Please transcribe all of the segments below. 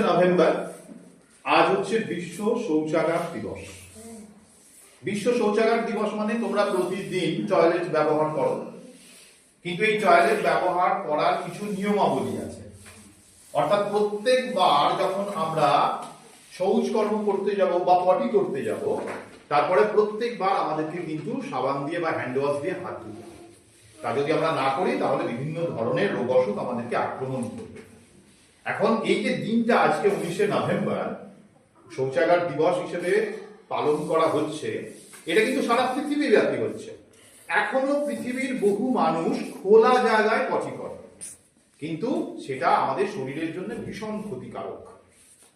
November. আজ হচ্ছে বিশ্ব শৌচাগার দিবস। বিশ্ব শৌচাগার দিবস মানে তোমরা প্রতিদিন টয়লেট ব্যবহার করো, কিন্তু এই টয়লেট ব্যবহার করার কিছু নিয়মাবলী আছে। অর্থাৎ প্রত্যেকবার যখন আমরা শৌচকর্ম করতে যাব বা পটি করতে যাব, তারপরে প্রত্যেকবার আমাদেরকে কিন্তু সাবান দিয়ে বা হ্যান্ড ওয়াশ দিয়ে হাত ধুতে হবে। তা যদি আমরা না করি তাহলে বিভিন্ন ধরনের রোগ অসুখ আমাদেরকে আক্রমণ করবে। এখন এই যে দিনটা আজকে 19শে নভেম্বর শৌচাগার দিবস হিসেবে পালন করা হচ্ছে, এটা কিন্তু সারা পৃথিবীব্যাপী হচ্ছে। এখনো পৃথিবীর বহু মানুষ খোলা জায়গায় পটি করে, কিন্তু সেটা আমাদের শরীরের জন্য ভীষণ ক্ষতিকারক।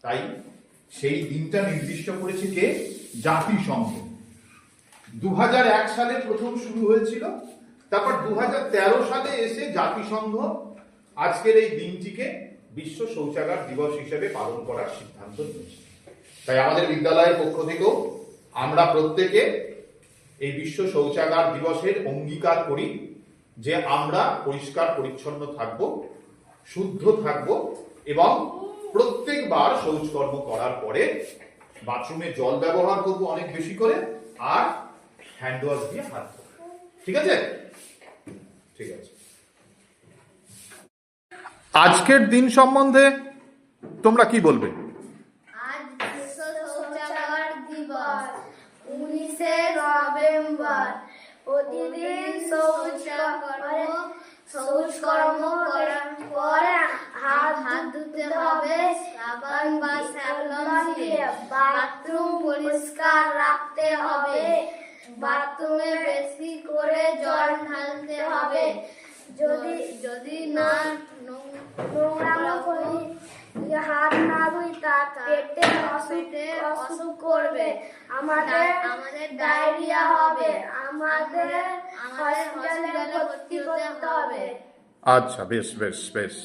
তাই সেই দিনটা নির্দিষ্ট করেছে কে? জাতিসংঘ। 2001 সালে প্রথম শুরু হয়েছিল, তারপর 2013 সালে এসে জাতিসংঘ আজকের এই দিনটিকে বিশ্ব শৌচাগার দিবস হিসেবে পালন করার সিদ্ধান্ত নিয়েছে। তাই আমাদের বিদ্যালয়ের পক্ষ থেকেও আমরা প্রত্যেকে এই বিশ্ব শৌচাগার দিবসের অঙ্গীকার করি যে আমরা পরিষ্কার পরিচ্ছন্ন থাকব, শুদ্ধ থাকব এবং প্রত্যেকবার শৌচকর্ম করার পরে বাথরুমে জল ব্যবহার করব অনেক বেশি করে, আর হ্যান্ড ওয়াশ দিয়ে হাত ধোবো। ঠিক আছে? ঠিক আছে। আজকের দিন সম্বন্ধে তোমরা কি বলবে? আজ বিশ্ব শৌচাগার দিবস 19শে নভেম্বর। প্রতিদিন শৌচকর্ম করার পর হাত ধুতে হবে সাবান বা স্যাভলন দিয়ে। বাথরুম পরিষ্কার রাখতে হবে। বাথরুমে বেশি করে জল ঢালতে হবে। যদি না নোংরা করি, হাত না ধুই, তা পেটে অসুখ করবে, আমাদের ডায়রিয়া হবে, আমাদের হসপিটালে ভর্তি করতে হবে। আচ্ছা, বেশ বেশ বেশ।